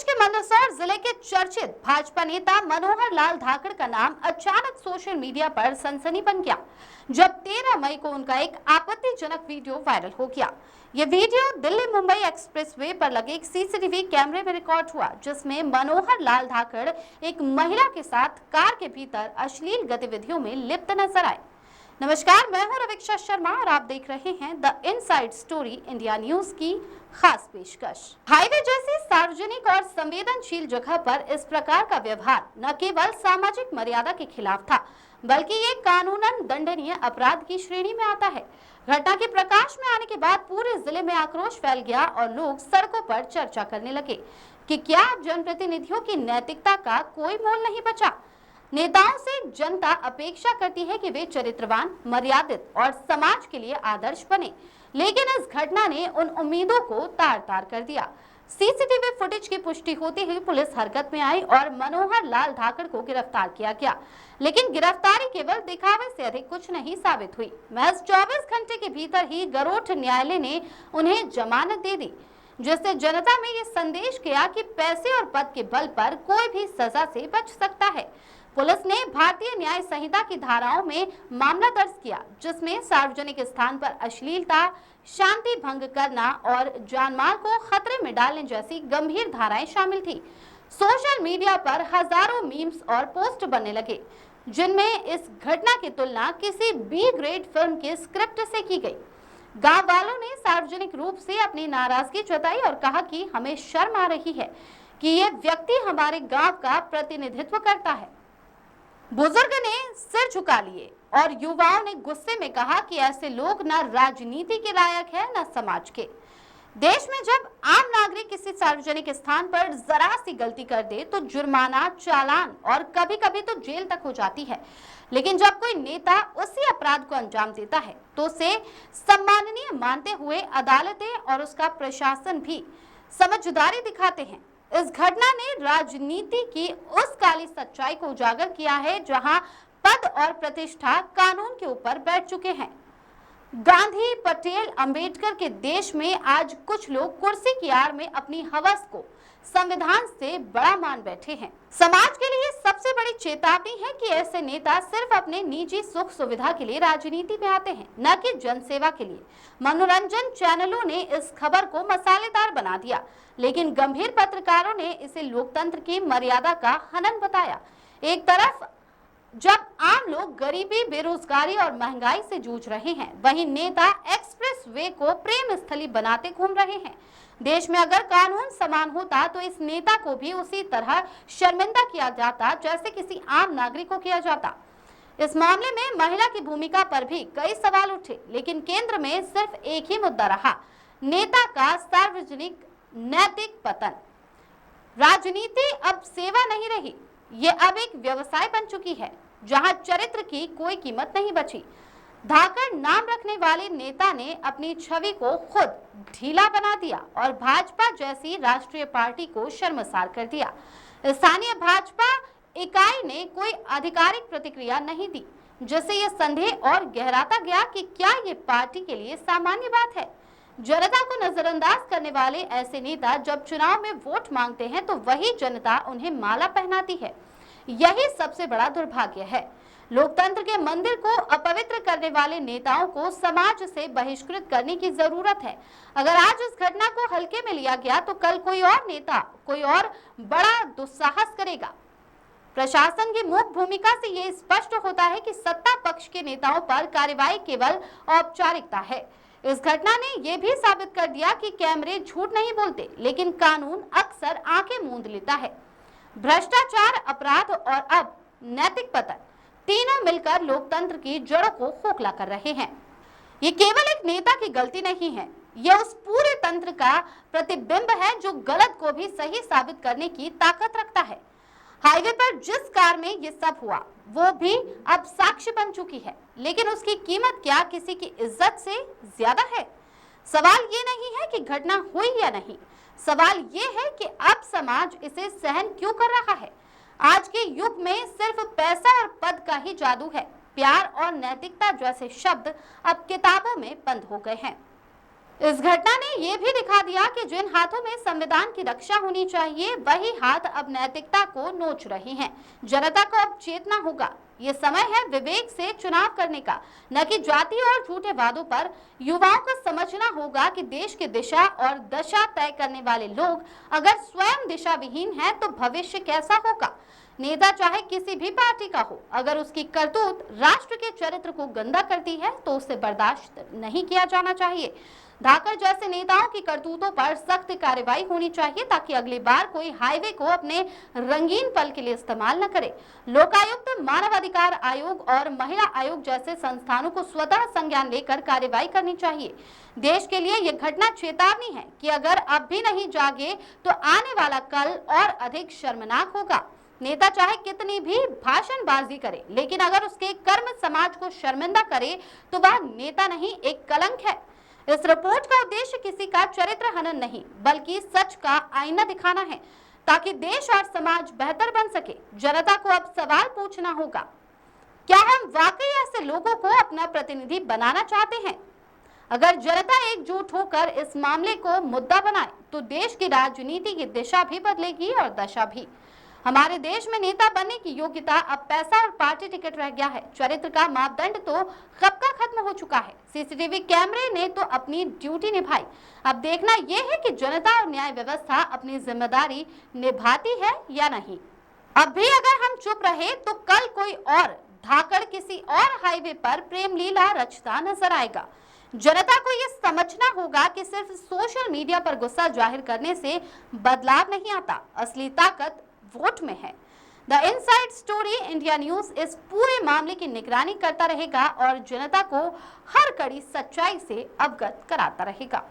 प्रदेश के मंदसौर जिले के चर्चित भाजपा नेता मनोहर लाल धाकड़ का नाम अचानक सोशल मीडिया पर सनसनी बन गया जब 13 मई को उनका एक आपत्तिजनक वीडियो वायरल हो गया। यह वीडियो दिल्ली मुंबई एक्सप्रेसवे पर लगे एक सीसीटीवी कैमरे में रिकॉर्ड हुआ, जिसमें मनोहर लाल धाकड़ एक महिला के साथ कार के भीतर अश्लील गतिविधियों में लिप्त नजर आए। नमस्कार, मैं हूं रवीक्षा शर्मा और आप देख रहे हैं the inside story India news की खास पेशकश। हाईवे जैसी सार्वजनिक और संवेदनशील जगह पर इस प्रकार का व्यवहार न केवल सामाजिक मर्यादा के खिलाफ था, बल्कि ये कानूनन दंडनीय अपराध की श्रेणी में आता है। घटना के प्रकाश में आने के बाद पूरे जिले में आक्रोश फैल गया और लोग सड़कों पर चर्चा करने लगे कि क्या जनप्रतिनिधियों की नैतिकता का कोई मोल नहीं बचा। नेताओं से जनता अपेक्षा करती है कि वे चरित्रवान, मर्यादित और समाज के लिए आदर्श बने, लेकिन इस घटना ने उन उम्मीदों को तार-तार कर दिया। सीसीटीवी फुटेज की पुष्टि होते ही पुलिस हरकत में आई और मनोहर लाल धाकड़ को गिरफ्तार किया गया, लेकिन गिरफ्तारी केवल दिखावे से अधिक कुछ नहीं साबित हुई। महज 24 घंटे के भीतर ही गरोठ न्यायालय ने उन्हें जमानत दे दी, जिससे जनता में ये संदेश गया कि पैसे और पद के बल पर कोई भी सजा से बच सकता है। पुलिस ने भारतीय न्याय संहिता की धाराओं में मामला दर्ज किया, जिसमें सार्वजनिक स्थान पर अश्लीलता, शांति भंग करना और जानमाल को खतरे में डालने जैसी गंभीर धाराएं शामिल थी। सोशल मीडिया पर हजारों मीम्स और पोस्ट बनने लगे, जिनमें इस घटना की तुलना किसी बी ग्रेड फिल्म के स्क्रिप्ट से की गई। गांव वालों ने सार्वजनिक रूप से अपनी नाराजगी जताई और कहा कि हमें शर्म आ रही है कि ये व्यक्ति हमारे गांव का प्रतिनिधित्व करता है। बुजुर्ग ने सिर झुका लिए और युवाओं ने गुस्से में कहा कि ऐसे लोग न राजनीति के लायक है न समाज के। देश में जब आम नागरिक किसी सार्वजनिक स्थान पर जरा सी गलती कर दे तो जुर्माना, चालान और कभी-कभी तो जेल तक हो जाती है, लेकिन जब कोई नेता उसी अपराध को अंजाम देता है तो उसे सम्माननीय मानते हुए अदालतें और उसका प्रशासन भी समझदारी दिखाते हैं। इस घटना ने राजनीति की उस काली सच्चाई को उजागर किया है जहां पद और प्रतिष्ठा कानून के ऊपर बैठ चुके हैं। गांधी, पटेल, अंबेडकर के देश में आज कुछ लोग कुर्सी की आड़ में अपनी हवस को संविधान से बड़ा मान बैठे हैं। समाज के लिए सबसे बड़ी चेतावनी है कि ऐसे नेता सिर्फ अपने निजी सुख सुविधा के लिए राजनीति में आते हैं, न कि जनसेवा के लिए। मनोरंजन चैनलों ने इस खबर को मसालेदार बना दिया, लेकिन गंभीर पत्रकारों ने इसे लोकतंत्र की मर्यादा का हनन बताया। एक तरफ जब आम लोग गरीबी, बेरोजगारी और महंगाई से जूझ रहे हैं, वहीं नेता एक्सप्रेस वे को प्रेम स्थली बनाते घूम रहे हैं। देश में अगर कानून समान होता तो इस नेता को भी उसी तरह शर्मिंदा किया जाता जैसे किसी आम नागरिक को किया जाता। इस मामले में महिला की भूमिका पर भी कई सवाल उठे, लेकिन केंद्र में सिर्फ एक ही मुद्दा रहा, नेता का सार्वजनिक नैतिक पतन। राजनीति अब सेवा नहीं रही, ये अब एक व्यवसाय बन चुकी है जहां चरित्र की कोई कीमत नहीं बची। धाकड़ नाम रखने वाले नेता ने अपनी छवि को खुद ढीला बना दिया और भाजपा जैसी राष्ट्रीय पार्टी को शर्मसार कर दिया। स्थानीय भाजपा इकाई ने कोई आधिकारिक प्रतिक्रिया नहीं दी, जिससे यह संदेह और गहराता गया कि क्या ये पार्टी के लिए सामान्य बात है। जनता को नजरअंदाज करने वाले ऐसे नेता जब चुनाव में वोट मांगते हैं तो वही जनता उन्हें माला पहनाती है। यही सबसे बड़ा दुर्भाग्य है। लोकतंत्र के मंदिर को अपवित्र करने वाले नेताओं को समाज से बहिष्कृत करने की जरूरत है। अगर आज इस घटना को हल्के में लिया गया तो कल कोई और नेता कोई और बड़ा दुस्साहस करेगा। प्रशासन की मूक भूमिका से ये स्पष्ट होता है कि सत्ता पक्ष के नेताओं पर कार्रवाई केवल औपचारिकता है। इस घटना ने यह भी साबित कर दिया कि कैमरे झूठ नहीं बोलते, लेकिन कानून अक्सर आंखें मूंद लेता है। भ्रष्टाचार, अपराध और अब नैतिक पतन, तीनों मिलकर लोकतंत्र की जड़ों को खोखला कर रहे हैं। ये केवल एक नेता की गलती नहीं है, यह उस पूरे तंत्र का प्रतिबिंब है जो गलत को भी सही साबित करने की ताकत रखता है। हाईवे पर जिस कार में ये सब हुआ वो भी अब साक्ष्य बन चुकी है, लेकिन उसकी कीमत क्या किसी की इज्जत से ज्यादा है? सवाल ये नहीं है कि घटना हुई या नहीं, सवाल ये है कि अब समाज इसे सहन क्यों कर रहा है। आज के युग में सिर्फ पैसा और पद का ही जादू है। प्यार और नैतिकता जैसे शब्द अब किताबों में बंद हो गए हैं। इस घटना ने यह भी दिखा दिया कि जिन हाथों में संविधान की रक्षा होनी चाहिए वही हाथ अब नैतिकता को नोच रहे हैं। जनता को अब चेतना होगा। ये समय है विवेक से चुनाव करने का, न कि जाति और झूठे वादों पर। युवाओं को समझना होगा कि देश की दिशा और दशा तय करने वाले लोग अगर स्वयं दिशा विहीन है तो भविष्य कैसा होगा। नेता चाहे किसी भी पार्टी का हो, अगर उसकी करतूत राष्ट्र के चरित्र को गंदा करती है तो उसे बर्दाश्त नहीं किया जाना चाहिए। धाकड़ जैसे नेताओं की करतूतों पर सख्त कार्रवाई होनी चाहिए ताकि अगली बार कोई हाईवे को अपने रंगीन पल के लिए इस्तेमाल न करे। लोकायुक्त, मानवाधिकार आयोग और महिला आयोग जैसे संस्थानों को स्वतः संज्ञान लेकर कार्रवाई करनी चाहिए। देश के लिए यह घटना चेतावनी है कि अगर अब भी नहीं जागे तो आने वाला कल और अधिक शर्मनाक होगा। नेता चाहे कितनी भी भाषणबाजी करे, लेकिन अगर उसके कर्म समाज को शर्मिंदा करे तो वह नेता नहीं, एक कलंक है। इस रिपोर्ट का उद्देश्य किसी का चरित्र हनन नहीं, बल्कि सच का आईना दिखाना है ताकि देश और समाज बेहतर बन सके। जनता को अब सवाल पूछना होगा, क्या हम वाकई ऐसे लोगों को अपना प्रतिनिधि बनाना चाहते हैं? अगर जनता एकजुट होकर इस मामले को मुद्दा बनाए तो देश की राजनीति की दिशा भी बदलेगी और दशा भी। हमारे देश में नेता बनने की योग्यता अब पैसा और पार्टी टिकट रह गया है। चरित्र का मापदंड तो कब का खत्म हो चुका है। सीसीटीवी कैमरे ने तो अपनी ड्यूटी निभाई। अब देखना यह है कि जनता और न्याय व्यवस्था अपनी जिम्मेदारी निभाती है या नहीं। अब भी अगर हम चुप रहे तो कल कोई और धाकड़ किसी और हाईवे पर प्रेम लीला रचता नजर आएगा। जनता को यह समझना होगा कि सिर्फ सोशल मीडिया पर गुस्सा जाहिर करने से बदलाव नहीं आता, असली ताकत वोट में है। The inside story India news इस पूरे मामले की निगरानी करता रहेगा और जनता को हर कड़ी सच्चाई से अवगत कराता रहेगा।